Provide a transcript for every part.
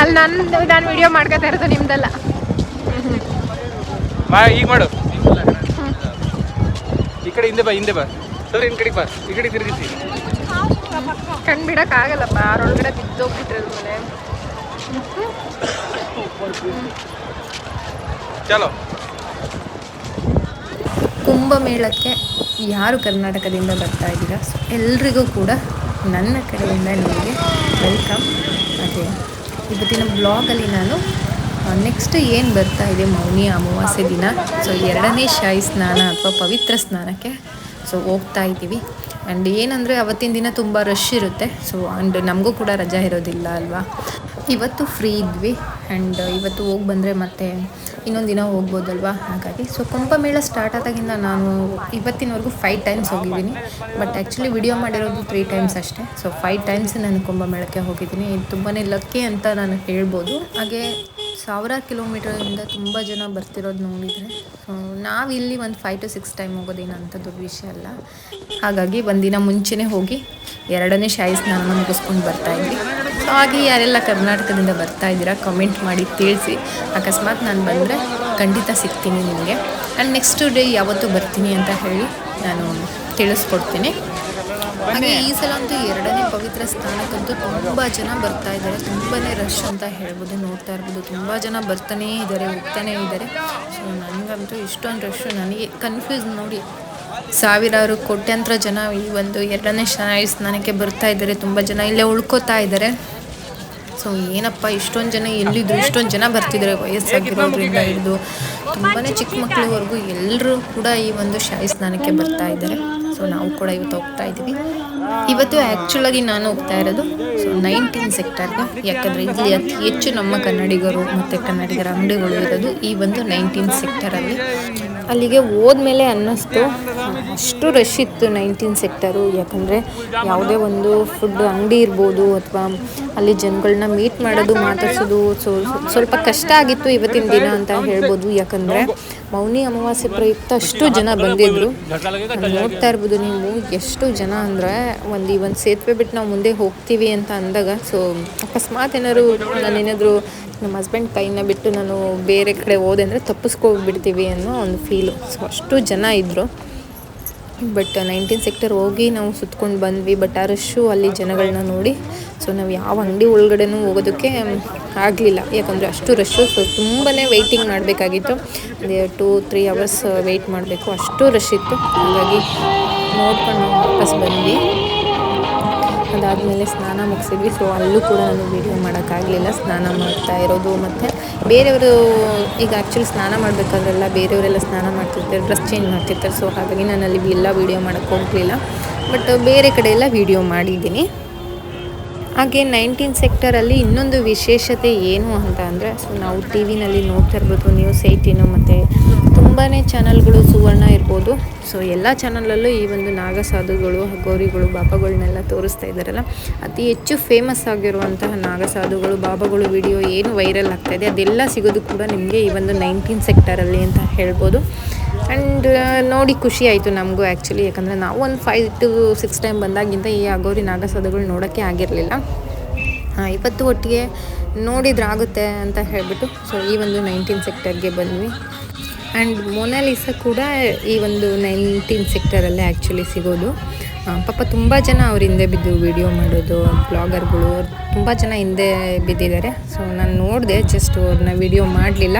ಅಲ್ಲಿ ನಾನು ವಿಡಿಯೋ ಮಾಡ್ಕೊತಾ ಇರೋದು ನಿಮ್ದಲ್ಲ. ಈಗ ಮಾಡು, ಈ ಕಡೆ ಹಿಂದೆ ಬಾ ಸರ್, ಇನ್ ಕಡೆ ಬಾ, ಈ ಕಡೆ ತಿರುಗಿಸಿ. ಕಣ್ ಬಿಡಕ್ಕಾಗಲ್ಲಪ್ಪ, ಅವರೊಳಗಡೆ ಬಿದ್ದೋಗ್ಬಿಟ್ರೆ ಮೇಲೆ. ಚಲೋ. ಕುಂಭಮೇಳಕ್ಕೆ ಯಾರು ಕರ್ನಾಟಕದಿಂದ ಬರ್ತಾ ಇದ್ದೀರಾ, ಸೊ ಎಲ್ರಿಗೂ ಕೂಡ ನನ್ನ ಕಡೆಯಿಂದ ನಿಮಗೆ ವೆಲ್ಕಮ್. ಮತ್ತು ಇವತ್ತಿನ ಬ್ಲಾಗಲ್ಲಿ ನಾನು ನೆಕ್ಸ್ಟ್ ಏನು ಬರ್ತಾ ಇದೆ ಮೌನಿ ಅಮಾವಾಸ್ಯೆ ದಿನ, ಸೊ 2ನೇ ಶಾಹಿ ಸ್ನಾನ ಅಥವಾ ಪವಿತ್ರ ಸ್ನಾನಕ್ಕೆ ಸೊ ಹೋಗ್ತಾ ಇದ್ದೀವಿ. ಆ್ಯಂಡ್ ಏನಂದರೆ ಅವತ್ತಿನ ದಿನ ತುಂಬ ರಶ್ ಇರುತ್ತೆ. ಸೊ ಆ್ಯಂಡ್ ನಮಗೂ ಕೂಡ ರಜಾ ಇರೋದಿಲ್ಲ ಅಲ್ವಾ. ಇವತ್ತು ಫ್ರೀ ಇದ್ವಿ ಆ್ಯಂಡ್ ಇವತ್ತು ಹೋಗಿ ಬಂದರೆ ಮತ್ತೆ ಇನ್ನೊಂದು ದಿನ ಹೋಗ್ಬೋದಲ್ವಾ. ಹಾಗಾಗಿ ಸೊ ಕುಂಭಮೇಳ ಸ್ಟಾರ್ಟ್ ಆದಾಗಿಂದ ನಾನು ಇವತ್ತಿನವರೆಗೂ 5 ಟೈಮ್ಸ್ ಹೋಗಿದ್ದೀನಿ. ಬಟ್ ಆ್ಯಕ್ಚುಲಿ ವಿಡಿಯೋ ಮಾಡಿರೋದು 3 ಟೈಮ್ಸ್ ಅಷ್ಟೇ. ಸೊ 5 ಟೈಮ್ಸ್ ನಾನು ಕುಂಭಮೇಳಕ್ಕೆ ಹೋಗಿದ್ದೀನಿ. ಇದು ತುಂಬಾ ಲಕ್ಕಿ ಅಂತ ನಾನು ಹೇಳ್ಬೋದು. ಹಾಗೆ 1000 ಕಿಲೋಮೀಟರಿಂದ ತುಂಬ ಜನ ಬರ್ತಿರೋದು ನೋಡಿದರೆ ನಾವಿಲ್ಲಿ ಒಂದು 5 to 6 ಟೈಮ್ ಹೋಗೋದೇನು ಅಂತ ದೊಡ್ಡ ವಿಷಯ ಅಲ್ಲ. ಹಾಗಾಗಿ ಒಂದಿನ ಮುಂಚೆನೇ ಹೋಗಿ 2ನೇ ಶಾಹಿ ಸ್ನಾನ ಮುಗಿಸ್ಕೊಂಡು ಬರ್ತಾಯಿದ್ವಿ. ಸೊ ಹಾಗೆ ಯಾರೆಲ್ಲ ಕರ್ನಾಟಕದಿಂದ ಬರ್ತಾ ಇದ್ದೀರಾ ಕಮೆಂಟ್ ಮಾಡಿ ತಿಳಿಸಿ. ಅಕಸ್ಮಾತ್ ನಾನು ಬಂದರೆ ಖಂಡಿತ ಸಿಗ್ತೀನಿ ನಿಮಗೆ. ಆ್ಯಂಡ್ ನೆಕ್ಸ್ಟ್ ಡೇ ಯಾವತ್ತೂ ಬರ್ತೀನಿ ಅಂತ ಹೇಳಿ ನಾನು ತಿಳಿಸ್ಕೊಡ್ತೀನಿ. ಹಾಗೆ ಈ ಸಲ ಅಂತೂ 2ನೇ ಪವಿತ್ರ ಸ್ನಾನಕ್ಕಂತೂ ತುಂಬ ಜನ ಬರ್ತಾ ಇದ್ದಾರೆ. ತುಂಬಾ ರಶ್ ಅಂತ ಹೇಳ್ಬೋದು. ನೋಡ್ತಾ ಇರ್ಬೋದು, ತುಂಬ ಜನ ಬರ್ತಾನೇ ಇದ್ದಾರೆ, ಹೋಗ್ತಾನೇ ಇದ್ದಾರೆ. ಸೊ ನನಗಂತೂ ಇಷ್ಟೊಂದು ರಶ್ಶು, ನನಗೆ ಕನ್ಫ್ಯೂಸ್ ನೋಡಿ. ಸಾವಿರಾರು ಕೋಟ್ಯಾಂತರ ಜನ ಈ ಒಂದು 2ನೇ ಶಾಹಿ ಸ್ನಾನಕ್ಕೆ ಬರ್ತಾ ಇದ್ದಾರೆ. ತುಂಬ ಜನ ಇಲ್ಲೇ ಉಳ್ಕೋತಾ ಇದ್ದಾರೆ. ಸೊ ಏನಪ್ಪ ಇಷ್ಟೊಂದು ಜನ ಎಲ್ಲಿದ್ರು, ಇಷ್ಟೊಂದು ಜನ ಬರ್ತಿದ್ದಾರೆ, ವಯಸ್ಸಾಗಿರೋದ್ರಿಂದ ಹಿಡಿದು ತುಂಬಾ ಚಿಕ್ಕ ಮಕ್ಕಳವರೆಗೂ ಎಲ್ಲರೂ ಕೂಡ ಈ ಒಂದು ಶಾಹಿ ಸ್ನಾನಕ್ಕೆ ಬರ್ತಾ ಇದ್ದಾರೆ. ಸೊ ನಾವು ಕೂಡ ಇವತ್ತು ಹೋಗ್ತಾ ಇದ್ದೀವಿ. ಇವತ್ತು ಆ್ಯಕ್ಚುಲಾಗಿ ನಾನು ಹೋಗ್ತಾ ಇರೋದು ಸೊ 19 ಸೆಕ್ಟರ್ಗೆ. ಯಾಕಂದರೆ ಇಲ್ಲಿ ಅತಿ ಹೆಚ್ಚು ನಮ್ಮ ಕನ್ನಡಿಗರು ಮತ್ತು ಕನ್ನಡಿಗರ ಅಂಗಡಿಗಳು ಇರೋದು ಈ ಒಂದು 19 ಸೆಕ್ಟರಲ್ಲಿ. ಅಲ್ಲಿಗೆ ಹೋದ್ಮೇಲೆ ಅನ್ನಿಸ್ತು ಅಷ್ಟು ರಶ್ ಇತ್ತು 19 ಸೆಕ್ಟರು. ಯಾಕಂದರೆ ಯಾವುದೇ ಒಂದು ಫುಡ್ ಅಂಗಡಿ ಇರ್ಬೋದು ಅಥವಾ ಅಲ್ಲಿ ಜನಗಳನ್ನ ಮೀಟ್ ಮಾಡೋದು, ಮಾತಾಡ್ಸೋದು ಸ್ವಲ್ಪ ಕಷ್ಟ ಆಗಿತ್ತು ಇವತ್ತಿನ ದಿನ ಅಂತ ಹೇಳ್ಬೋದು. ಯಾಕಂದರೆ ಮೌನಿ ಅಮಾವಾಸ್ಯೆ ಪ್ರಯುಕ್ತ ಅಷ್ಟು ಜನ ಬಂದಿದ್ದರು. ನೋಡ್ತಾ ಇರ್ಬೋದು ನೀವು ಎಷ್ಟು ಜನ ಅಂದರೆ ಒಂದು ಸೇತುವೆ ಬಿಟ್ಟು ನಾವು ಮುಂದೆ ಹೋಗ್ತೀವಿ ಅಂತ ಅಂದಾಗ ಸೊ ಅಕಸ್ಮಾತ್ ನಾನೇನಾದರೂ ನಮ್ಮ ಹಸ್ಬೆಂಡ್ ಕೈನ ಬಿಟ್ಟು ನಾನು ಬೇರೆ ಕಡೆ ಹೋದೆ ಅಂದರೆ ತಪ್ಪಿಸ್ಕೊಬಿಡ್ತೀವಿ ಅನ್ನೋ ಒಂದು ಫೀಲು. ಸೊ ಅಷ್ಟು ಜನ ಇದ್ದರು. ಬಟ್ 19 ಸೆಕ್ಟರ್ ಹೋಗಿ ನಾವು ಸುತ್ಕೊಂಡು ಬಂದ್ವಿ. ಬಟ್ ಆ ರಶ್ಶು ಅಲ್ಲಿ ಜನಗಳನ್ನ ನೋಡಿ ಸೊ ನಾವು ಯಾವ ಅಂಗಡಿ ಒಳಗಡೆನೂ ಹೋಗೋದಕ್ಕೆ ಆಗಲಿಲ್ಲ. ಯಾಕಂದರೆ ಅಷ್ಟು ರಶ್ಶು. ಸೊ ತುಂಬಾ ವೆಯ್ಟಿಂಗ್ ಮಾಡಬೇಕಾಗಿತ್ತು. 2-3 ಅವರ್ಸ್ ವೆಯ್ಟ್ ಮಾಡಬೇಕು, ಅಷ್ಟು ರಶ್ ಇತ್ತು. ಹಾಗಾಗಿ ನೋಡ್ಕೊಂಡು ನಾವು ವಾಪಸ್ ಬಂದ್ವಿ. ಅದಾದಮೇಲೆ ಸ್ನಾನ ಮುಗಿಸಿದ್ವಿ. ಸೊ ಅಲ್ಲೂ ಕೂಡ ನಾನು ವೀಡಿಯೋ ಮಾಡೋಕ್ಕಾಗಲಿಲ್ಲ, ಸ್ನಾನ ಮಾಡ್ತಾ ಇರೋದು. ಮತ್ತು ಬೇರೆಯವರು ಈಗ ಆ್ಯಕ್ಚುಲಿ ಸ್ನಾನ ಮಾಡಬೇಕಾದ್ರೆಲ್ಲ ಬೇರೆಯವರೆಲ್ಲ ಸ್ನಾನ ಮಾಡ್ತಿರ್ತಾರೆ, ಡ್ರೆಸ್ ಚೇಂಜ್ ಮಾಡ್ತಿರ್ತಾರೆ. ಸೊ ಹಾಗಾಗಿ ನಾನು ಅಲ್ಲಿ ಎಲ್ಲ ವೀಡಿಯೋ ಮಾಡೋಕ್ಕೆ ಹೋಗಲಿಲ್ಲ. ಬಟ್ ಬೇರೆ ಕಡೆ ಎಲ್ಲ ವೀಡಿಯೋ ಮಾಡಿದ್ದೀನಿ. ಹಾಗೆ 19 ಸೆಕ್ಟರಲ್ಲಿ ಇನ್ನೊಂದು ವಿಶೇಷತೆ ಏನು ಅಂತ ಅಂದರೆ ಸೊ ನಾವು ಟಿ ವಿನಲ್ಲಿ ನೋಡ್ತಾ ಇರ್ಬೋದು, ನ್ಯೂಸ್ 18 ಮತ್ತು ತುಂಬಾ ಚಾನಲ್ಗಳು, ಸುವರ್ಣ ಇರ್ಬೋದು. ಸೊ ಎಲ್ಲ ಚಾನಲಲ್ಲೂ ಈ ಒಂದು ನಾಗಸಾಧುಗಳು, ಗೌರಿಗಳು, ಬಾಬಾಗಳನ್ನೆಲ್ಲ ತೋರಿಸ್ತಾ ಇದ್ದಾರಲ್ಲ. ಅತಿ ಹೆಚ್ಚು ಫೇಮಸ್ ಆಗಿರುವಂತಹ ನಾಗಸಾಧುಗಳು, ಬಾಬಾಗಳು ವಿಡಿಯೋ ಏನು ವೈರಲ್ ಆಗ್ತಾಯಿದೆ ಅದೆಲ್ಲ ಸಿಗೋದು ಕೂಡ ನಿಮಗೆ ಈ ಒಂದು 19 ಸೆಕ್ಟರಲ್ಲಿ ಅಂತ ಹೇಳ್ಬೋದು. ಆ್ಯಂಡ್ ನೋಡಿ ಖುಷಿ ಆಯಿತು ನಮಗೂ ಆ್ಯಕ್ಚುಲಿ. ಯಾಕಂದರೆ ನಾವು ಒಂದು 5 to 6 ಟೈಮ್ ಬಂದಾಗಿಂತ ಈ ಅಘೋರಿ ನಾಗಸಾಧುಗಳು ನೋಡೋಕ್ಕೆ ಆಗಿರಲಿಲ್ಲ. ಇವತ್ತು ಒಟ್ಟಿಗೆ ನೋಡಿದ್ರಾಗುತ್ತೆ ಅಂತ ಹೇಳಿಬಿಟ್ಟು ಸೊ ಈ ಒಂದು 19 ಸೆಕ್ಟರ್ಗೆ ಬಂದ್ವಿ. ಆ್ಯಂಡ್ ಮೊನಾಲಿಸಾ ಕೂಡ ಈ ಒಂದು 19 ಸೆಕ್ಟರಲ್ಲೇ ಆ್ಯಕ್ಚುಲಿ ಸಿಗೋದು. ಪಾಪ ತುಂಬ ಜನ ಅವ್ರ ಹಿಂದೆ ಬಿದ್ದು ವೀಡಿಯೋ ಮಾಡೋದು, ಬ್ಲಾಗರ್ಗಳು ತುಂಬ ಜನ ಹಿಂದೆ ಬಿದ್ದಿದ್ದಾರೆ. ಸೊ ನಾನು ನೋಡಿದೆ, ಜಸ್ಟ್ ಅವ್ರನ್ನ ವೀಡಿಯೋ ಮಾಡಲಿಲ್ಲ.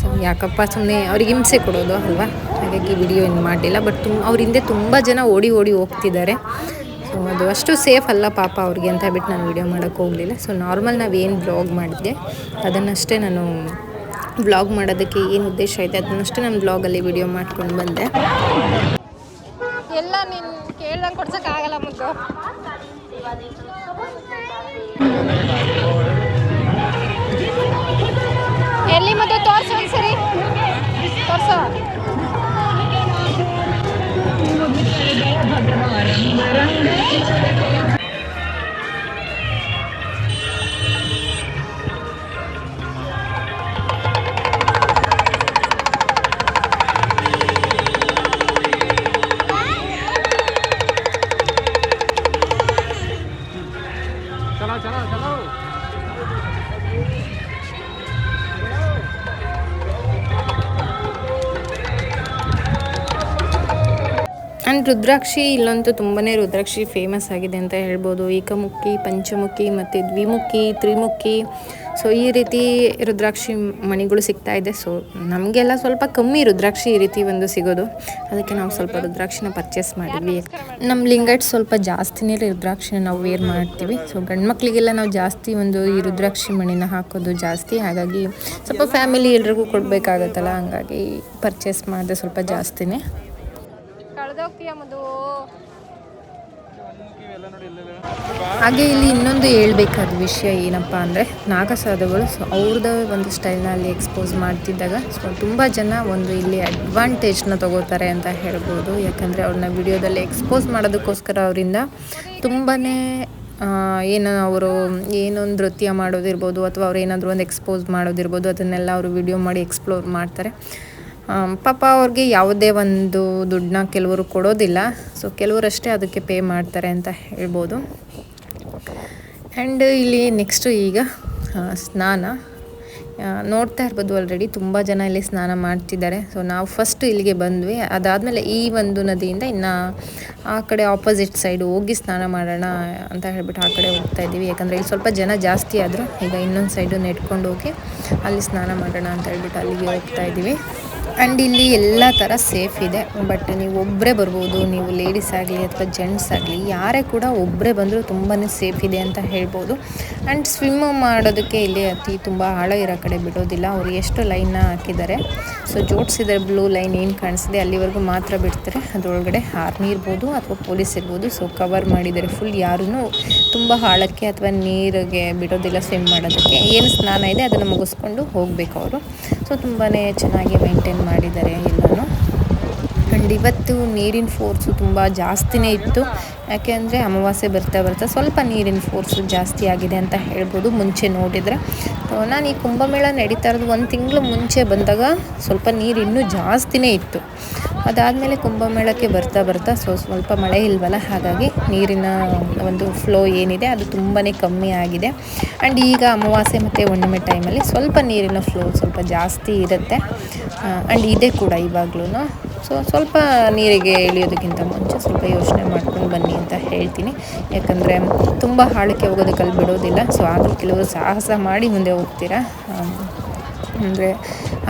ಸೊ ಯಾಕಪ್ಪ ಸುಮ್ಮನೆ ಅವ್ರಿಗೆ ಹಿಂಸೆ ಕೊಡೋದು ಅಲ್ವಾ, ಹಾಗಾಗಿ ವಿಡಿಯೋ ಏನು ಮಾಡಲಿಲ್ಲ. ಬಟ್ ಅವ್ರ ಹಿಂದೆ ತುಂಬ ಜನ ಓಡಿ ಹೋಗ್ತಿದ್ದಾರೆ. ಸೊ ಅದು ಅಷ್ಟು ಸೇಫ್ ಅಲ್ಲ ಪಾಪ ಅವ್ರಿಗೆ ಅಂತ ಹೇಳ್ಬಿಟ್ಟು ನಾನು ವೀಡಿಯೋ ಮಾಡೋಕ್ಕೆ ಹೋಗಲಿಲ್ಲ. ಸೊ ನಾರ್ಮಲ್ ನಾವೇನು ಬ್ಲಾಗ್ ಮಾಡಿದ್ದೆ ಅದನ್ನಷ್ಟೇ ನಾನು ಬ್ಲಾಗ್ ಮಾಡೋದಕ್ಕೆ ಏನು ಉದ್ದೇಶ ಇದೆ ಅದನ್ನಷ್ಟೇ ನಾನು ಬ್ಲಾಗಲ್ಲಿ ವೀಡಿಯೋ ಮಾಡ್ಕೊಂಡು ಬಂದೆ. ಎಲ್ಲ ನೀನು ಕೇಳ್ದಂಗೆ ಕೊಡ್ಸೋಕ್ಕಾಗಲ್ಲ ಮುದ್ದು. ಎಲ್ಲಿ ಮತ್ತು ತೋರಿಸು ಒಂದ್ಸರಿ, ತೋರಿಸು. चलो चलो चलो ಆ್ಯಂಡ್ ರುದ್ರಾಕ್ಷಿ ಇಲ್ಲಂತೂ ತುಂಬಾ ರುದ್ರಾಕ್ಷಿ ಫೇಮಸ್ ಆಗಿದೆ ಅಂತ ಹೇಳ್ಬೋದು. ಏಕಮುಖಿ, ಪಂಚಮುಖಿ ಮತ್ತು ದ್ವಿಮುಖಿ, ತ್ರಿಮುಖಿ. ಸೊ ಈ ರೀತಿ ರುದ್ರಾಕ್ಷಿ ಮಣಿಗಳು ಸಿಗ್ತಾ ಇದೆ. ಸೊ ನಮಗೆಲ್ಲ ಸ್ವಲ್ಪ ಕಮ್ಮಿ ರುದ್ರಾಕ್ಷಿ ಈ ರೀತಿ ಒಂದು ಸಿಗೋದು, ಅದಕ್ಕೆ ನಾವು ಸ್ವಲ್ಪ ರುದ್ರಾಕ್ಷಿನ ಪರ್ಚೇಸ್ ಮಾಡಿದ್ವಿ. ನಮ್ಮ ಲಿಂಗೈಟ್ ಸ್ವಲ್ಪ ಜಾಸ್ತಿನೇ ರುದ್ರಾಕ್ಷಿನ ನಾವು ವೇರ್ ಮಾಡ್ತೀವಿ. ಸೊ ಗಂಡು ಮಕ್ಕಳಿಗೆಲ್ಲ ನಾವು ಜಾಸ್ತಿ ಒಂದು ಈ ರುದ್ರಾಕ್ಷಿ ಮಣಿನ ಹಾಕೋದು ಜಾಸ್ತಿ, ಹಾಗಾಗಿ ಸ್ವಲ್ಪ ಫ್ಯಾಮಿಲಿ ಎಲ್ರಿಗೂ ಕೊಡಬೇಕಾಗತ್ತಲ್ಲ, ಹಂಗಾಗಿ ಪರ್ಚೇಸ್ ಮಾಡಿದೆ ಸ್ವಲ್ಪ ಜಾಸ್ತಿನೇ. ಕಳೆದೋಗ್ತೀಯ ಮದು. ಹಾಗೆ ಇಲ್ಲಿ ಇನ್ನೊಂದು ಹೇಳ್ಬೇಕಾದ ವಿಷಯ ಏನಪ್ಪ ಅಂದರೆ, ನಾಗಸಾಧುಗಳು ಸೊ ಅವ್ರದ್ದು ಒಂದು ಸ್ಟೈಲ್ನ ಅಲ್ಲಿ ಎಕ್ಸ್ಪೋಸ್ ಮಾಡ್ತಿದ್ದಾಗ ಸೊ ತುಂಬ ಜನ ಒಂದು ಇಲ್ಲಿ ಅಡ್ವಾಂಟೇಜ್ನ ತಗೋತಾರೆ ಅಂತ ಹೇಳ್ಬೋದು. ಯಾಕಂದರೆ ಅವ್ರನ್ನ ವಿಡಿಯೋದಲ್ಲಿ ಎಕ್ಸ್ಪೋಸ್ ಮಾಡೋದಕ್ಕೋಸ್ಕರ ಅವರಿಂದ ತುಂಬಾ ಅವರು ಏನೊಂದು ನೃತ್ಯ ಮಾಡೋದಿರ್ಬೋದು ಅಥವಾ ಅವ್ರು ಏನಾದರೂ ಒಂದು ಎಕ್ಸ್ಪೋಸ್ ಮಾಡೋದಿರ್ಬೋದು, ಅದನ್ನೆಲ್ಲ ಅವರು ವಿಡಿಯೋ ಮಾಡಿ ಎಕ್ಸ್ಪ್ಲೋರ್ ಮಾಡ್ತಾರೆ. ಪಾಪ ಅವ್ರಿಗೆ ಯಾವುದೇ ಒಂದು ದುಡ್ಡನ್ನ ಕೆಲವರು ಕೊಡೋದಿಲ್ಲ. ಸೊ ಕೆಲವರಷ್ಟೇ ಅದಕ್ಕೆ ಪೇ ಮಾಡ್ತಾರೆ ಅಂತ ಹೇಳ್ಬೋದು. ಆ್ಯಂಡ್ ಇಲ್ಲಿ ನೆಕ್ಸ್ಟು ಈಗ ಸ್ನಾನ ನೋಡ್ತಾ ಇರ್ಬೋದು. ಆಲ್ರೆಡಿ ತುಂಬ ಜನ ಇಲ್ಲಿ ಸ್ನಾನ ಮಾಡ್ತಿದ್ದಾರೆ. ಸೊ ನಾವು ಫಸ್ಟ್ ಇಲ್ಲಿಗೆ ಬಂದ್ವಿ, ಅದಾದಮೇಲೆ ಈ ಒಂದು ನದಿಯಿಂದ ಇನ್ನು ಆ ಕಡೆ ಆಪೋಸಿಟ್ ಸೈಡ್ ಹೋಗಿ ಸ್ನಾನ ಮಾಡೋಣ ಅಂತ ಹೇಳ್ಬಿಟ್ಟು ಆ ಕಡೆ ಹೋಗ್ತಾ ಇದ್ದೀವಿ. ಯಾಕಂದರೆ ಇಲ್ಲಿ ಸ್ವಲ್ಪ ಜನ ಜಾಸ್ತಿ ಆದರು, ಈಗ ಇನ್ನೊಂದು ಸೈಡು ನೆಟ್ಕೊಂಡು ಹೋಗಿ ಅಲ್ಲಿ ಸ್ನಾನ ಮಾಡೋಣ ಅಂತ ಹೇಳ್ಬಿಟ್ಟು ಅಲ್ಲಿಗೆ ಹೋಗ್ತಾ ಇದ್ದೀವಿ. ಆ್ಯಂಡ್ ಇಲ್ಲಿ ಎಲ್ಲ ಥರ ಸೇಫ್ ಇದೆ, ಬಟ್ ನೀವು ಒಬ್ಬರೇ ಬರ್ಬೋದು. ನೀವು ಲೇಡೀಸ್ ಆಗಲಿ ಅಥವಾ ಜೆಂಟ್ಸ್ ಆಗಲಿ ಯಾರೇ ಕೂಡ ಒಬ್ಬರೇ ಬಂದರೂ ತುಂಬಾ ಸೇಫ್ ಇದೆ ಅಂತ ಹೇಳ್ಬೋದು. ಆ್ಯಂಡ್ ಸ್ವಿಮ್ ಮಾಡೋದಕ್ಕೆ ಇಲ್ಲಿ ತುಂಬ ಆಳ ಇರೋ ಕಡೆ ಬಿಡೋದಿಲ್ಲ. ಅವರು ಎಷ್ಟು ಲೈನ್ನ ಹಾಕಿದ್ದಾರೆ, ಸೊ ಜೋಡಿಸಿದ್ದಾರೆ. ಬ್ಲೂ ಲೈನ್ ಏನು ಕಾಣಿಸಿದೆ ಅಲ್ಲಿವರೆಗೂ ಮಾತ್ರ ಬಿಡ್ತಾರೆ. ಅದರೊಳಗಡೆ ಆರ್ಮಿ ಇರ್ಬೋದು ಅಥವಾ ಪೊಲೀಸ್ ಇರ್ಬೋದು. ಸೊ ಕವರ್ ಮಾಡಿದ್ದಾರೆ ಫುಲ್, ಯಾರೂ ತುಂಬ ಆಳಕ್ಕೆ ಅಥವಾ ನೀರಿಗೆ ಬಿಡೋದಿಲ್ಲ ಸ್ವಿಮ್ ಮಾಡೋದಕ್ಕೆ. ಏನು ಸ್ನಾನ ಇದೆ ಅದನ್ನು ಮುಗಿಸ್ಕೊಂಡು ಹೋಗಬೇಕು ಅವರು. ಸೊ ತುಂಬಾ ಚೆನ್ನಾಗಿ ಮೇಂಟೈನ್ ಮಾಡಿದ್ದಾರೆ ಎಲ್ಲನೂ. ಆ್ಯಂಡ್ ಇವತ್ತು ನೀರಿನ ಫೋರ್ಸು ತುಂಬ ಜಾಸ್ತಿನೇ ಇತ್ತು. ಯಾಕೆ ಅಂದರೆ ಅಮಾವಾಸ್ಯೆ ಬರ್ತಾ ಸ್ವಲ್ಪ ನೀರಿನ ಫೋರ್ಸು ಜಾಸ್ತಿ ಆಗಿದೆ ಅಂತ ಹೇಳ್ಬೋದು ಮುಂಚೆ ನೋಡಿದರೆ. ನಾನು ಈ ಕುಂಭಮೇಳ ನಡೀತಾ ಇರೋದು 1 ತಿಂಗಳು ಮುಂಚೆ ಬಂದಾಗ ಸ್ವಲ್ಪ ನೀರು ಇನ್ನೂ ಜಾಸ್ತಿನೇ ಇತ್ತು. ಅದಾದಮೇಲೆ ಕುಂಭಮೇಳಕ್ಕೆ ಬರ್ತಾ ಸ್ವಲ್ಪ ಮಳೆ ಇಲ್ವಲ್ಲ, ಹಾಗಾಗಿ ನೀರಿನ ಒಂದು ಫ್ಲೋ ಏನಿದೆ ಅದು ತುಂಬಾ ಕಮ್ಮಿ ಆಗಿದೆ. ಆ್ಯಂಡ್ ಈಗ ಅಮಾವಾಸ್ಯೆ ಮತ್ತು ಹುಣ್ಣಿಮೆ ಟೈಮಲ್ಲಿ ಸ್ವಲ್ಪ ನೀರಿನ ಫ್ಲೋ ಸ್ವಲ್ಪ ಜಾಸ್ತಿ ಇರುತ್ತೆ. ಆ್ಯಂಡ್ ಇದೆ ಕೂಡ ಇವಾಗ್ಲೂ. ಸೊ ಸ್ವಲ್ಪ ನೀರಿಗೆ ಇಳಿಯೋದಕ್ಕಿಂತ ಮುಂಚೆ ಸ್ವಲ್ಪ ಯೋಚನೆ ಮಾಡ್ಕೊಂಡು ಬನ್ನಿ ಅಂತ ಹೇಳ್ತೀನಿ. ಯಾಕಂದರೆ ತುಂಬ ಆಳಕ್ಕೆ ಹೋಗೋದಕ್ಕೆ ಅಲ್ಲಿ ಬಿಡೋದಿಲ್ಲ. ಸೊ ಆದರೂ ಕೆಲವರು ಸಾಹಸ ಮಾಡಿ ಮುಂದೆ ಹೋಗ್ತೀರಾ. ಅಂದರೆ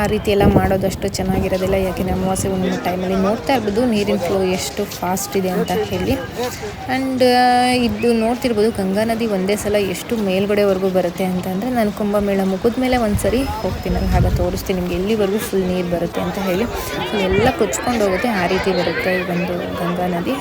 ಆ ರೀತಿ ಎಲ್ಲ ಮಾಡೋದಷ್ಟು ಚೆನ್ನಾಗಿರೋದಿಲ್ಲ. ಯಾಕೆಂದರೆ ಅಮಾವಾಸ್ಯೆ ಹುಣ್ಣಿಮೆ ಟೈಮಲ್ಲಿ ನೋಡ್ತಾ ಇರ್ಬೋದು ನೀರಿನ ಫ್ಲೋ ಎಷ್ಟು ಫಾಸ್ಟ್ ಇದೆ ಅಂತ ಹೇಳಿ. ಆ್ಯಂಡ್ ಇದು ನೋಡ್ತಿರ್ಬೋದು ಗಂಗಾ ನದಿ ಒಂದೇ ಸಲ ಎಷ್ಟು ಮೇಲ್ಗಡೆವರೆಗೂ ಬರುತ್ತೆ ಅಂತಂದರೆ, ನಾನು ಕುಂಭಮೇಳ ಮುಗಿದ ಮೇಲೆ ಒಂದು ಸರಿ ಹೋಗ್ತೀನಲ್ಲ, ಆಗ ತೋರಿಸ್ತೀನಿ ನಿಮಗೆ ಎಲ್ಲಿವರೆಗೂ ಫುಲ್ ನೀರು ಬರುತ್ತೆ ಅಂತ ಹೇಳಿ. ಎಲ್ಲ ಕೊಚ್ಕೊಂಡು ಹೋಗುತ್ತೆ, ಆ ರೀತಿ ಬರುತ್ತೆ ಈ ಒಂದು ಗಂಗಾ ನದಿ.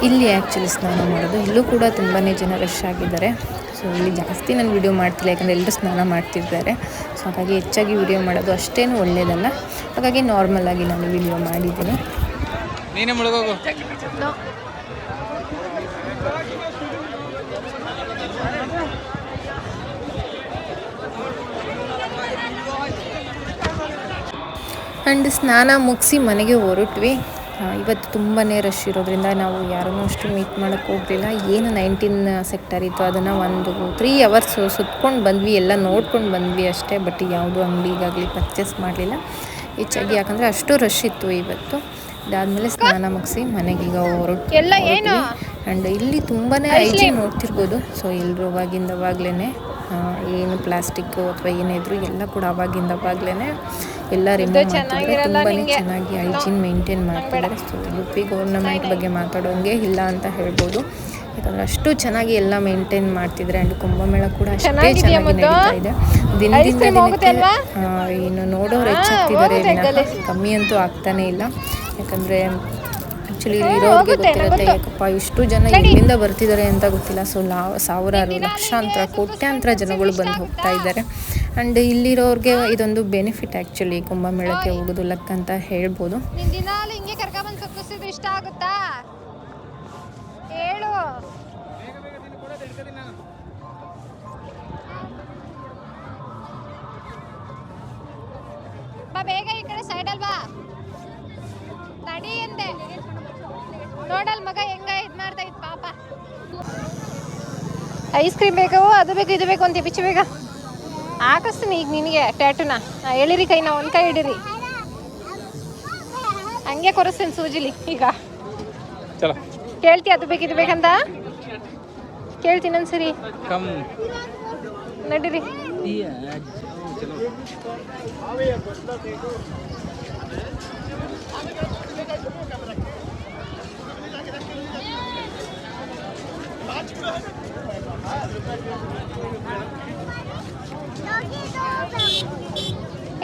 ಇಲ್ಲಿ ಆ್ಯಕ್ಚುಲಿ ಸ್ನಾನ ಮಾಡೋದು, ಇಲ್ಲೂ ಕೂಡ ತುಂಬಾ ಜನ ರಶ್ ಆಗಿದ್ದಾರೆ. ಸೊ ಇಲ್ಲಿ ಜಾಸ್ತಿ ನಾನು ವಿಡಿಯೋ ಮಾಡ್ತಿಲ್ಲ, ಯಾಕಂದರೆ ಎಲ್ಲರೂ ಸ್ನಾನ ಮಾಡ್ತಿರ್ತಾರೆ. ಸೊ ಹಾಗಾಗಿ ಹೆಚ್ಚಾಗಿ ವಿಡಿಯೋ ಮಾಡೋದು ಅಷ್ಟೇನು ಒಳ್ಳೆಯದಲ್ಲ, ಹಾಗಾಗಿ ನಾರ್ಮಲಾಗಿ ನಾನು ವಿಡಿಯೋ ಮಾಡಿದ್ದೀನಿ. ನೀನೇ ಮುಳುಗೋಗು. ಆ್ಯಂಡ್ ಸ್ನಾನ ಮುಗಿಸಿ ಮನೆಗೆ ಹೊರಟ್ವಿ. ಇವತ್ತು ತುಂಬಾ ರಶ್ ಇರೋದ್ರಿಂದ ನಾವು ಯಾರನ್ನೂ ಅಷ್ಟು ಮೀಟ್ ಮಾಡೋಕ್ಕೆ ಹೋಗಲಿಲ್ಲ. ಏನು 19 ಸೆಕ್ಟರ್ ಇತ್ತು ಅದನ್ನು ಒಂದು 3 ಅವರ್ಸ್ ಸುತ್ಕೊಂಡು ಬಂದ್ವಿ, ಎಲ್ಲ ನೋಡ್ಕೊಂಡು ಬಂದ್ವಿ ಅಷ್ಟೇ. ಬಟ್ ಯಾವುದು ಅಂಗಡಿಗಾಗಲಿ ಪರ್ಚೇಸ್ ಮಾಡಲಿಲ್ಲ ಹೆಚ್ಚಾಗಿ, ಯಾಕಂದರೆ ಅಷ್ಟು ರಶ್ ಇತ್ತು ಇವತ್ತು. ಇದಾದಮೇಲೆ ಸ್ನಾನ ಮುಗಿಸಿ ಮನೆಗೀಗ ಹೊರಟ್ವಿ. ಆ್ಯಂಡ್ ಇಲ್ಲಿ ತುಂಬಾ ಹೈಜೀನ್ ನೋಡ್ತಿರ್ಬೋದು. ಸೊ ಎಲ್ಲರೂ ಅವಾಗಲೇ ಏನು ಪ್ಲಾಸ್ಟಿಕ್ಕು ಅಥವಾ ಏನೇ ಇದ್ರು ಎಲ್ಲ ಕೂಡ ಅವಾಗಲೇ ಎಲ್ಲ ರಿಮೂವ್ ಮಾಡ್ತಿದ್ದಾರೆ. ತುಂಬಾ ಚೆನ್ನಾಗಿ ಹೈಜೀನ್ ಮೇಂಟೈನ್ ಮಾಡ್ತಿದ್ದಾರೆ. ಸೊ UP ಗೌರ್ನಮೆಂಟ್ ಬಗ್ಗೆ ಮಾತಾಡೋಂಗೆ ಇಲ್ಲ ಅಂತ ಹೇಳ್ಬೋದು, ಯಾಕಂದರೆ ಅಷ್ಟು ಚೆನ್ನಾಗಿ ಎಲ್ಲ ಮೇಂಟೈನ್ ಮಾಡ್ತಿದ್ದಾರೆ. ಆ್ಯಂಡ್ ಕುಂಭಮೇಳ ಕೂಡ ಅಷ್ಟೇ ಚೆನ್ನಾಗಿ ನಡೀತಾ ಇದೆ. ದಿನದಿಂದ ದಿನಕ್ಕೆ ಏನು ನೋಡೋರು ಹೆಚ್ಚಾಗ್ತಿದ್ದಾರೆ, ಕಮ್ಮಿ ಅಂತೂ ಆಗ್ತಾನೇ ಇಲ್ಲ. ಯಾಕಂದರೆ ಆ್ಯಕ್ಚುಲಿ ಇರೋರಿಗೆ ಗೊತ್ತಿರುತ್ತೆ, ಯಾಕಪ್ಪ ಇಷ್ಟು ಜನ ಎಲ್ಲಿಂದ ಬರ್ತಿದ್ದಾರೆ ಅಂತ ಗೊತ್ತಿಲ್ಲ. ಸೊ ಸಾವಿರಾರು ಲಕ್ಷಾಂತರ ಕೋಟ್ಯಾಂತರ ಜನಗಳು ಬಂದು ಹೋಗ್ತಾ ಇದ್ದಾರೆ. ಆ್ಯಂಡ್ ಇಲ್ಲಿರೋರಿಗೆ ಇದೊಂದು ಬೆನಿಫಿಟ್ ಆ್ಯಕ್ಚುಲಿ ಕುಂಭಮೇಳಕ್ಕೆ ಹೋಗೋದು ಲಕ್ ಅಂತ ಹೇಳ್ಬೋದು. ಹಿಂಗೆ ಕರ್ಕೊಂಡ್ಬಂದು ಸುತ್ತಿಸಿದ್ರೆ ಇಷ್ಟ ಆಗುತ್ತಾ ಹೇಳು. ಬಾ ಬೇಗ ಈ ಕಡೆ ಸೈಡಲ್ ಬಾ, ನಡಿ ಅಂದೆ. ನೋಡಲ್ ಮಗ ಹೆಂಗ ಇದು ಮಾಡ್ತಾ ಇತ್ತು ಪಾಪ. ಐಸ್ ಕ್ರೀಮ್ ಬೇಕು, ಅದು ಬೇಕು ಇದು ಬೇಕು ಅಂತ ಬಿಚ್ಚು ಬೇಗ ಹಾಕಿಸ್ತೀನಿ ಈಗ ನಿನಗೆ ಟ್ಯಾಟುನ. ಎಳಿರಿ ಕೈನ, ಒಂದು ಕೈ ಹಿಡೀರಿ, ಹಂಗೆ ಕೊರಿಸ್ತೀನಿ ಸೂಜಿಲಿ ಈಗ. ಚಲೋ ಕೇಳ್ತಿ ಅದು ಬೇಕಿದು ಬೇಕಂತ ಕೇಳ್ತೀನಿ ಒಂದ್ಸರಿ ಕಮ್ ನಡೀರಿ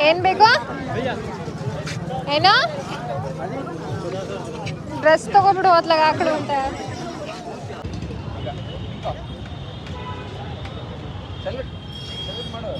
ಏನ್ ಬೇಕು ಏನೋ ಡ್ರೆಸ್ ತಗೋಬಿಡು ಹೊತ್ಲಾಗ ಹಾಕಳು ಅಂತ ಮಾಡು